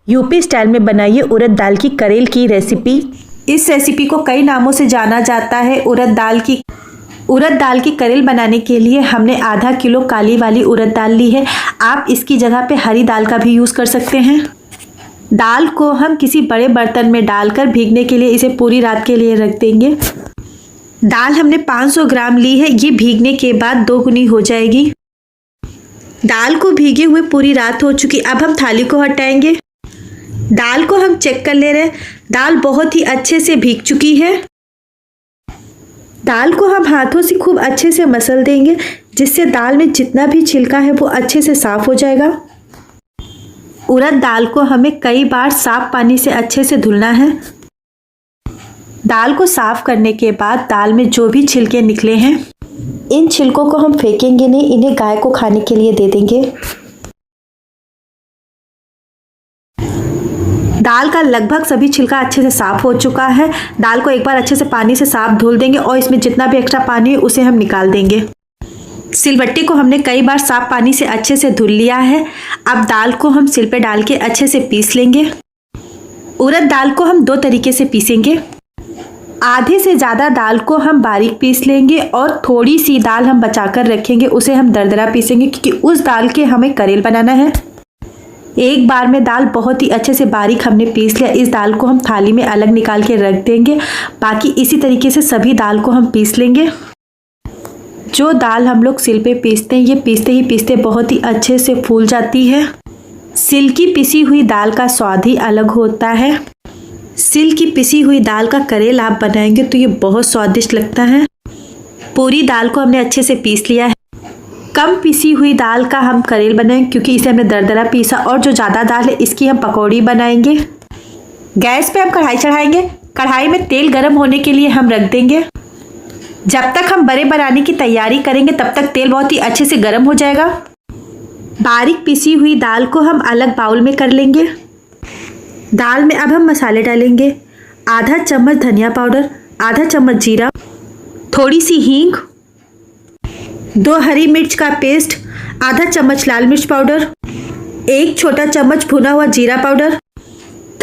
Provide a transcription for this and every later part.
UP style में बनाइए उड़द दाल की करेल की रेसिपी। इस रेसिपी को कई नामों से जाना जाता है। उड़द दाल की करेल बनाने के लिए हमने आधा किलो काली वाली उड़द दाल ली है। आप इसकी जगह पे हरी दाल का भी यूज़ कर सकते हैं। दाल को हम किसी बड़े बर्तन में डालकर भीगने के लिए इसे पूरी रात के लिए रख देंगे। दाल हमने 500 ग्राम ली है। ये भीगने के बाद 2 गुनी हो जाएगी। दाल को भीगे हुए पूरी रात हो चुकी। अब हम थाली को हटाएंगे। दाल को हम चेक कर ले रहे हैं। दाल बहुत ही अच्छे से भीग चुकी है। दाल को हम हाथों से खूब अच्छे से मसल देंगे, जिससे दाल में जितना भी छिलका है वो अच्छे से साफ हो जाएगा। उड़द दाल को हमें कई बार साफ पानी से अच्छे से धुलना है। दाल को साफ करने के बाद दाल में जो भी छिलके निकले हैं, इन छिलकों को हम फेंकेंगे नहीं, इन्हें गाय को खाने के लिए दे देंगे। दाल का लगभग सभी छिलका अच्छे से साफ हो चुका है। दाल को एक बार अच्छे से पानी से साफ धुल देंगे और इसमें जितना भी एक्स्ट्रा पानी है उसे हम निकाल देंगे। सिलबट्टी को हमने कई बार साफ पानी से अच्छे से धुल लिया है। अब दाल को हम सिल पे डाल के अच्छे से पीस लेंगे। उड़द दाल को हम 2 तरीके से पीसेंगे। आधे से ज़्यादा दाल को हम बारीक पीस लेंगे और थोड़ी सी दाल हम बचाकर रखेंगे, उसे हम दरदरा पीसेंगे, क्योंकि उस दाल के हमें करेल बनाना है। एक बार में दाल बहुत ही अच्छे से बारीक हमने पीस लिया। इस दाल को हम थाली में अलग निकाल के रख देंगे। बाकी इसी तरीके से सभी दाल को हम पीस लेंगे। जो दाल हम लोग सिल पे पीसते हैं, ये पीसते ही पीसते बहुत ही अच्छे से फूल जाती है। सिल की पिसी हुई दाल का स्वाद ही अलग होता है। सिल की पिसी हुई दाल का करेल आप बनाएंगे तो ये बहुत स्वादिष्ट लगता है। पूरी दाल को हमने अच्छे से पीस लिया है। कम पिसी हुई दाल का हम करेल बनाएंगे, क्योंकि इसे हमने दरदरा पीसा। और जो ज़्यादा दाल है इसकी हम पकौड़ी बनाएंगे। गैस पे हम कढ़ाई चढ़ाएंगे। कढ़ाई में तेल गर्म होने के लिए हम रख देंगे। जब तक हम बड़े बनाने की तैयारी करेंगे तब तक तेल बहुत ही अच्छे से गर्म हो जाएगा। बारीक पिसी हुई दाल को हम अलग बाउल में कर लेंगे। दाल में अब हम मसाले डालेंगे। आधा चम्मच धनिया पाउडर, आधा चम्मच जीरा, थोड़ी सी हींग, 2 हरी मिर्च का पेस्ट, आधा चम्मच लाल मिर्च पाउडर, 1 छोटा चम्मच भुना हुआ जीरा पाउडर,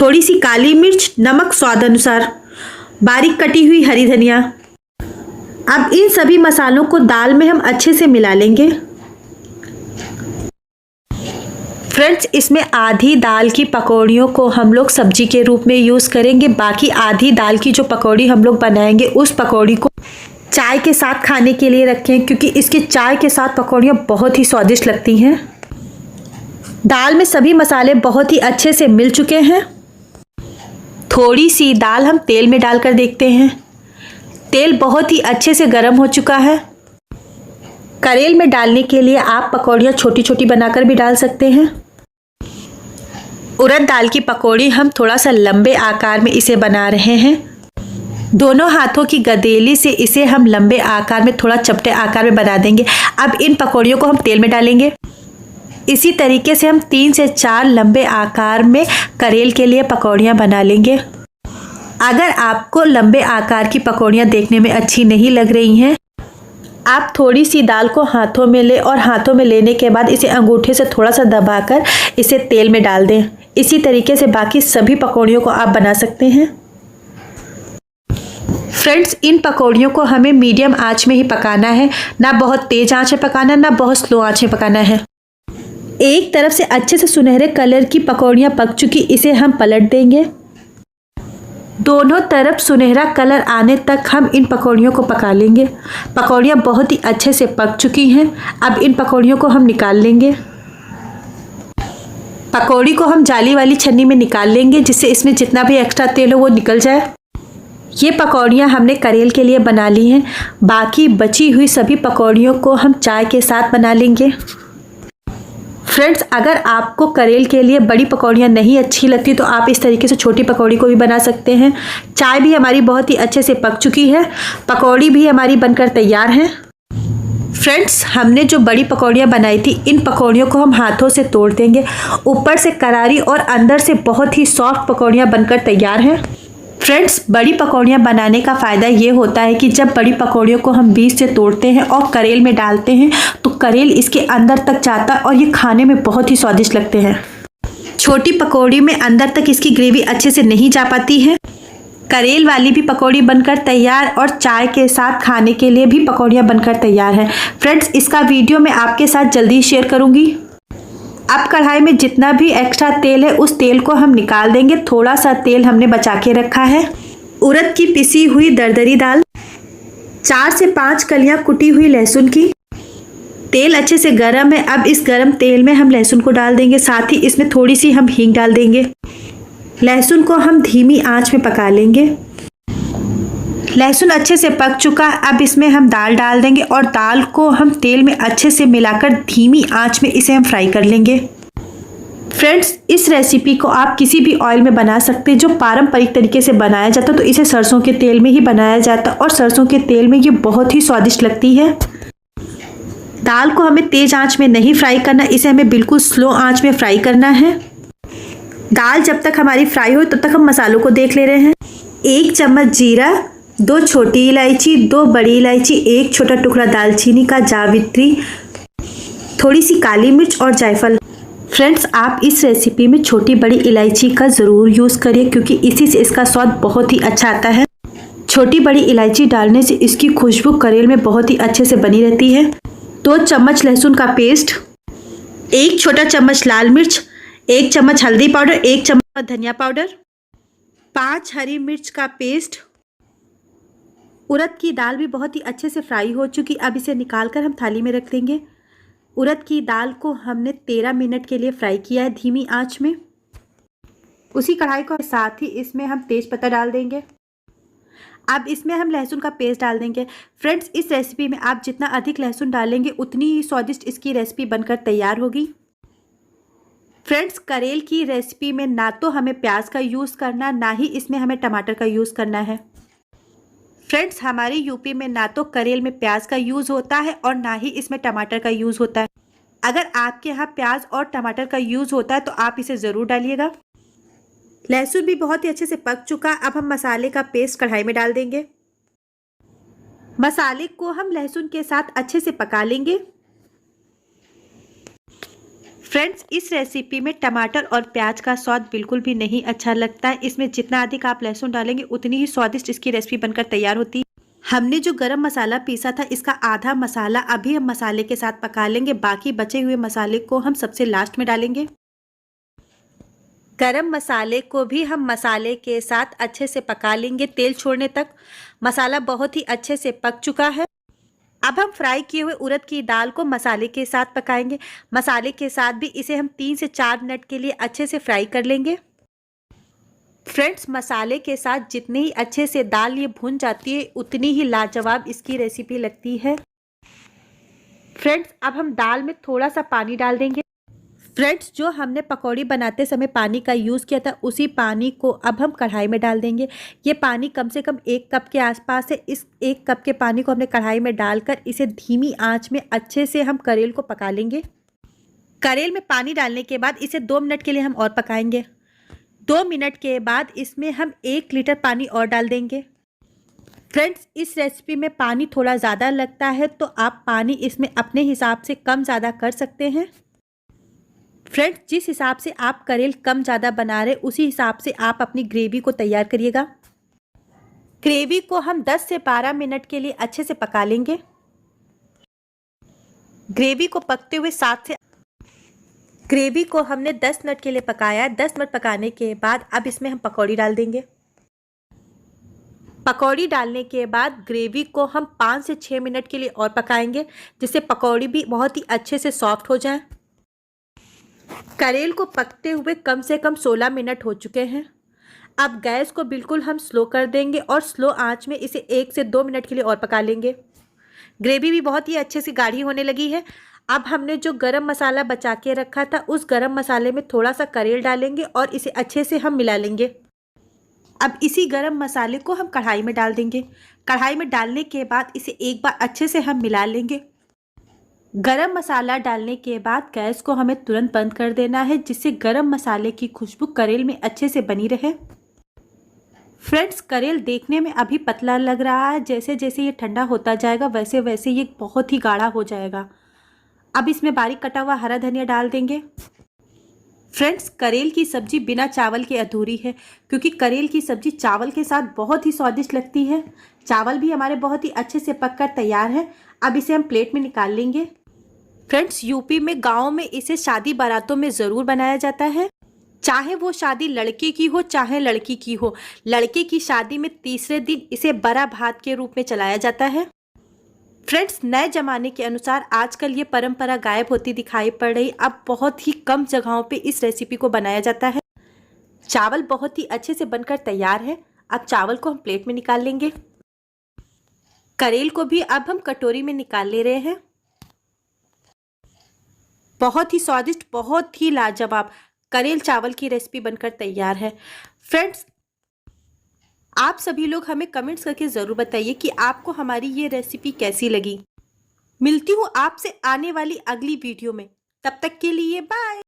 थोड़ी सी काली मिर्च, नमक स्वाद अनुसार, बारीक कटी हुई हरी धनिया। अब इन सभी मसालों को दाल में हम अच्छे से मिला लेंगे। फ्रेंड्स, इसमें आधी दाल की पकौड़ियों को हम लोग सब्जी के रूप में यूज़ करेंगे। बाकी आधी दाल की जो पकौड़ी हम लोग बनाएंगे, उस पकौड़ी को चाय के साथ खाने के लिए रखें, क्योंकि इसके चाय के साथ पकौड़ियाँ बहुत ही स्वादिष्ट लगती हैं। दाल में सभी मसाले बहुत ही अच्छे से मिल चुके हैं। थोड़ी सी दाल हम तेल में डालकर देखते हैं। तेल बहुत ही अच्छे से गर्म हो चुका है। करेल में डालने के लिए आप पकौड़ियाँ छोटी छोटी बनाकर भी डाल सकते हैं। उड़द दाल की पकौड़ी हम थोड़ा सा लंबे आकार में इसे बना रहे हैं। दोनों हाथों की गदेली से इसे हम लंबे आकार में, थोड़ा चपटे आकार में बना देंगे। अब इन पकौड़ियों को हम तेल में डालेंगे। इसी तरीके से हम 3 से 4 लंबे आकार में करेल के लिए पकौड़ियाँ बना लेंगे। अगर आपको लंबे आकार की पकौड़ियाँ देखने में अच्छी नहीं लग रही हैं, आप थोड़ी सी दाल को हाथों में लें और हाथों में लेने के बाद इसे अंगूठे से थोड़ा सा दबाकर इसे तेल में डाल दें। इसी तरीके से बाकी सभी पकौड़ियों को आप बना सकते हैं। फ्रेंड्स, इन पकौड़ियों को हमें मीडियम आंच में ही पकाना है। ना बहुत तेज आंच में पकाना, ना बहुत स्लो आंच में पकाना है। एक तरफ से अच्छे से सुनहरे कलर की पकौड़ियाँ पक चुकी, इसे हम पलट देंगे। दोनों तरफ सुनहरा कलर आने तक हम इन पकौड़ियों को पका लेंगे। पकौड़ियाँ बहुत ही अच्छे से पक चुकी हैं। अब इन पकौड़ियों को हम निकाल लेंगे। पकौड़ी को हम जाली वाली छन्नी में निकाल लेंगे, जिससे इसमें जितना भी एक्स्ट्रा तेल हो वो निकल जाए। ये पकौड़ियाँ हमने करेल के लिए बना ली हैं। बाकी बची हुई सभी पकौड़ियों को हम चाय के साथ बना लेंगे। फ्रेंड्स, अगर आपको करेल के लिए बड़ी पकौड़ियाँ नहीं अच्छी लगती तो आप इस तरीके से छोटी पकौड़ी को भी बना सकते हैं। चाय भी हमारी बहुत ही अच्छे से पक चुकी है। पकौड़ी भी हमारी बनकर तैयार है। फ्रेंड्स, हमने जो बड़ी पकौड़ियाँ बनाई थी, इन पकौड़ियों को हम हाथों से तोड़ देंगे। ऊपर से करारी और अंदर से बहुत ही सॉफ्ट पकौड़ियाँ बनकर तैयार हैं। फ्रेंड्स, बड़ी पकौड़ियाँ बनाने का फ़ायदा ये होता है कि जब बड़ी पकौड़ियों को हम बीच से तोड़ते हैं और करेल में डालते हैं तो करेल इसके अंदर तक जाता है और ये खाने में बहुत ही स्वादिष्ट लगते हैं। छोटी पकौड़ी में अंदर तक इसकी ग्रेवी अच्छे से नहीं जा पाती है। करेल वाली भी पकौड़ी बनकर तैयार और चाय के साथ खाने के लिए भी पकौड़ियाँ बनकर तैयार है। फ्रेंड्स, इसका वीडियो मैं आपके साथ जल्दी शेयर करूँगी। अब कढ़ाई में जितना भी एक्स्ट्रा तेल है उस तेल को हम निकाल देंगे। थोड़ा सा तेल हमने बचा के रखा है। उड़द की पिसी हुई दरदरी दाल, 4 से 5 कलियाँ कुटी हुई लहसुन की। तेल अच्छे से गर्म है। अब इस गर्म तेल में हम लहसुन को डाल देंगे। साथ ही इसमें थोड़ी सी हम हींग डाल देंगे। लहसुन को हम धीमी आंच में पका लेंगे। लहसुन अच्छे से पक चुका। अब इसमें हम दाल डाल देंगे और दाल को हम तेल में अच्छे से मिलाकर धीमी आंच में इसे हम फ्राई कर लेंगे। फ्रेंड्स, इस रेसिपी को आप किसी भी ऑयल में बना सकते हैं। जो पारंपरिक तरीके से बनाया जाता तो इसे सरसों के तेल में ही बनाया जाता और सरसों के तेल में ये बहुत ही स्वादिष्ट लगती है। दाल को हमें तेज आंच में नहीं फ्राई करना, इसे हमें बिल्कुल स्लो आंच में फ्राई करना है। दाल जब तक हमारी फ्राई हो तब तक हम मसालों को देख ले रहे हैं। 1 चम्मच जीरा, 2 छोटी इलायची, 2 बड़ी इलायची, 1 छोटा टुकड़ा दालचीनी का, जावित्री, थोड़ी सी काली मिर्च और जायफल। फ्रेंड्स, आप इस रेसिपी में छोटी बड़ी इलायची का ज़रूर यूज़ करिए क्योंकि इसी से इसका स्वाद बहुत ही अच्छा आता है। छोटी बड़ी इलायची डालने से इसकी खुशबू करेल में बहुत ही अच्छे से बनी रहती है। 2 चम्मच लहसुन का पेस्ट, 1 छोटा चम्मच लाल मिर्च, 1 चम्मच हल्दी पाउडर, 1 चम्मच धनिया पाउडर, 5 हरी मिर्च का पेस्ट। उड़द की दाल भी बहुत ही अच्छे से फ्राई हो चुकी। अब इसे निकालकर हम थाली में रख देंगे। उड़द की दाल को हमने 13 मिनट के लिए फ्राई किया है धीमी आंच में। उसी कढ़ाई को साथ ही इसमें हम तेज पत्ता डाल देंगे। अब इसमें हम लहसुन का पेस्ट डाल देंगे। फ्रेंड्स, इस रेसिपी में आप जितना अधिक लहसुन डालेंगे उतनी ही स्वादिष्ट इसकी रेसिपी बनकर तैयार होगी। फ्रेंड्स, करेल की रेसिपी में ना तो हमें प्याज का यूज़ करना, ना ही इसमें हमें टमाटर का यूज़ करना है। फ्रेंड्स, हमारे यूपी में ना तो करेल में प्याज का यूज़ होता है और ना ही इसमें टमाटर का यूज़ होता है। अगर आपके यहाँ प्याज और टमाटर का यूज़ होता है तो आप इसे ज़रूर डालिएगा। लहसुन भी बहुत ही अच्छे से पक चुका। अब हम मसाले का पेस्ट कढ़ाई में डाल देंगे। मसाले को हम लहसुन के साथ अच्छे से पका लेंगे। फ्रेंड्स, इस रेसिपी में टमाटर और प्याज का स्वाद बिल्कुल भी नहीं अच्छा लगता है। इसमें जितना अधिक आप लहसुन डालेंगे उतनी ही स्वादिष्ट इसकी रेसिपी बनकर तैयार होती है। हमने जो गरम मसाला पीसा था इसका आधा मसाला अभी हम मसाले के साथ पका लेंगे। बाकी बचे हुए मसाले को हम सबसे लास्ट में डालेंगे। गरम मसाले को भी हम मसाले के साथ अच्छे से पका लेंगे तेल छोड़ने तक। मसाला बहुत ही अच्छे से पक चुका है। अब हम फ्राई किए हुए उड़द की दाल को मसाले के साथ पकाएंगे। मसाले के साथ भी इसे हम 3 से 4 मिनट के लिए अच्छे से फ्राई कर लेंगे। फ्रेंड्स, मसाले के साथ जितनी ही अच्छे से दाल ये भुन जाती है उतनी ही लाजवाब इसकी रेसिपी लगती है। फ्रेंड्स, अब हम दाल में थोड़ा सा पानी डाल देंगे। फ्रेंड्स, जो हमने पकौड़ी बनाते समय पानी का यूज़ किया था उसी पानी को अब हम कढ़ाई में डाल देंगे। ये पानी कम से कम 1 कप के आसपास है। इस 1 कप के पानी को हमने कढ़ाई में डालकर इसे धीमी आंच में अच्छे से हम करेल को पका लेंगे। करेल में पानी डालने के बाद इसे 2 मिनट के लिए हम और पकाएंगे। 2 मिनट के बाद इसमें हम 1 लीटर पानी और डाल देंगे। फ्रेंड्स, इस रेसिपी में पानी थोड़ा ज़्यादा लगता है तो आप पानी इसमें अपने हिसाब से कम ज़्यादा कर सकते हैं। फ्रेंड्स, जिस हिसाब से आप करेल कम ज़्यादा बना रहे उसी हिसाब से आप अपनी ग्रेवी को तैयार करिएगा। ग्रेवी को हम 10 से 12 मिनट के लिए अच्छे से पका लेंगे। ग्रेवी को पकते हुए ग्रेवी को हमने 10 मिनट के लिए पकाया। 10 मिनट पकाने के बाद अब इसमें हम पकौड़ी डाल देंगे। पकौड़ी डालने के बाद ग्रेवी को हम 5 से 6 मिनट के लिए और पकाएंगे जिससे पकौड़ी भी बहुत ही अच्छे से सॉफ्ट हो जाए। करेल को पकते हुए कम से कम 16 मिनट हो चुके हैं। अब गैस को बिल्कुल हम स्लो कर देंगे और स्लो आंच में इसे 1 से 2 मिनट के लिए और पका लेंगे। ग्रेवी भी बहुत ही अच्छे से गाढ़ी होने लगी है। अब हमने जो गरम मसाला बचा के रखा था उस गरम मसाले में थोड़ा सा करेल डालेंगे और इसे अच्छे से हम मिला लेंगे। अब इसी गरम मसाले को हम कढ़ाई में डाल देंगे। कढ़ाई में डालने के बाद इसे एक बार अच्छे से हम मिला लेंगे। गरम मसाला डालने के बाद गैस को हमें तुरंत बंद कर देना है जिससे गरम मसाले की खुशबू करेल में अच्छे से बनी रहे। फ्रेंड्स, करेल देखने में अभी पतला लग रहा है। जैसे जैसे ये ठंडा होता जाएगा वैसे वैसे ये बहुत ही गाढ़ा हो जाएगा। अब इसमें बारीक कटा हुआ हरा धनिया डाल देंगे। फ्रेंड्स, करेल की सब्जी बिना चावल के अधूरी है, क्योंकि करेल की सब्जी चावल के साथ बहुत ही स्वादिष्ट लगती है। चावल भी हमारे बहुत ही अच्छे से पककर तैयार है। अब इसे हम प्लेट में निकाल लेंगे। फ्रेंड्स, यूपी में गाँव में इसे शादी बारातों में ज़रूर बनाया जाता है। चाहे वो शादी लड़के की हो चाहे लड़की की हो, लड़के की शादी में तीसरे दिन इसे बड़ा भात के रूप में चलाया जाता है। फ्रेंड्स, नए जमाने के अनुसार आजकल ये परंपरा गायब होती दिखाई पड़ रही। अब बहुत ही कम जगहों पे इस रेसिपी को बनाया जाता है। चावल बहुत ही अच्छे से बनकर तैयार है। अब चावल को हम प्लेट में निकाल लेंगे। करेल को भी अब हम कटोरी में निकाल ले रहे हैं। बहुत ही स्वादिष्ट, बहुत ही लाजवाब करेल चावल की रेसिपी बनकर तैयार है। फ्रेंड्स, आप सभी लोग हमें कमेंट्स करके ज़रूर बताइए कि आपको हमारी ये रेसिपी कैसी लगी। मिलती हूँ आपसे आने वाली अगली वीडियो में। तब तक के लिए बाय।